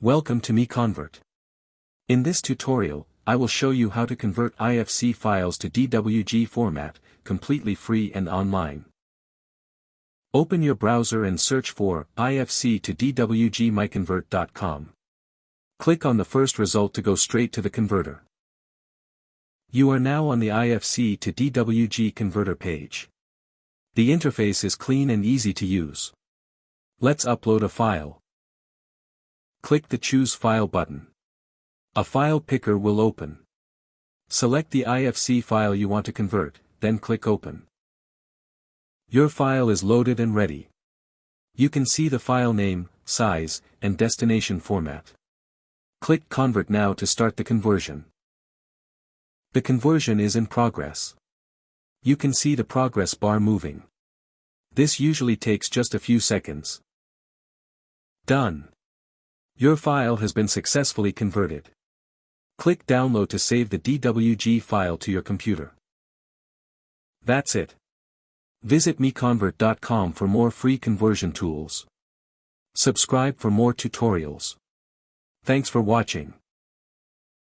Welcome to MiConvert. In this tutorial, I will show you how to convert IFC files to DWG format, completely free and online. Open your browser and search for IFC to DWG MiConvert.com. Click on the first result to go straight to the converter. You are now on the IFC to DWG converter page. The interface is clean and easy to use. Let's upload a file. Click the Choose File button. A file picker will open. Select the IFC file you want to convert, then click Open. Your file is loaded and ready. You can see the file name, size, and destination format. Click Convert now to start the conversion. The conversion is in progress. You can see the progress bar moving. This usually takes just a few seconds. Done. Your file has been successfully converted. Click Download to save the DWG file to your computer. That's it. Visit MiConvert.com for more free conversion tools. Subscribe for more tutorials. Thanks for watching.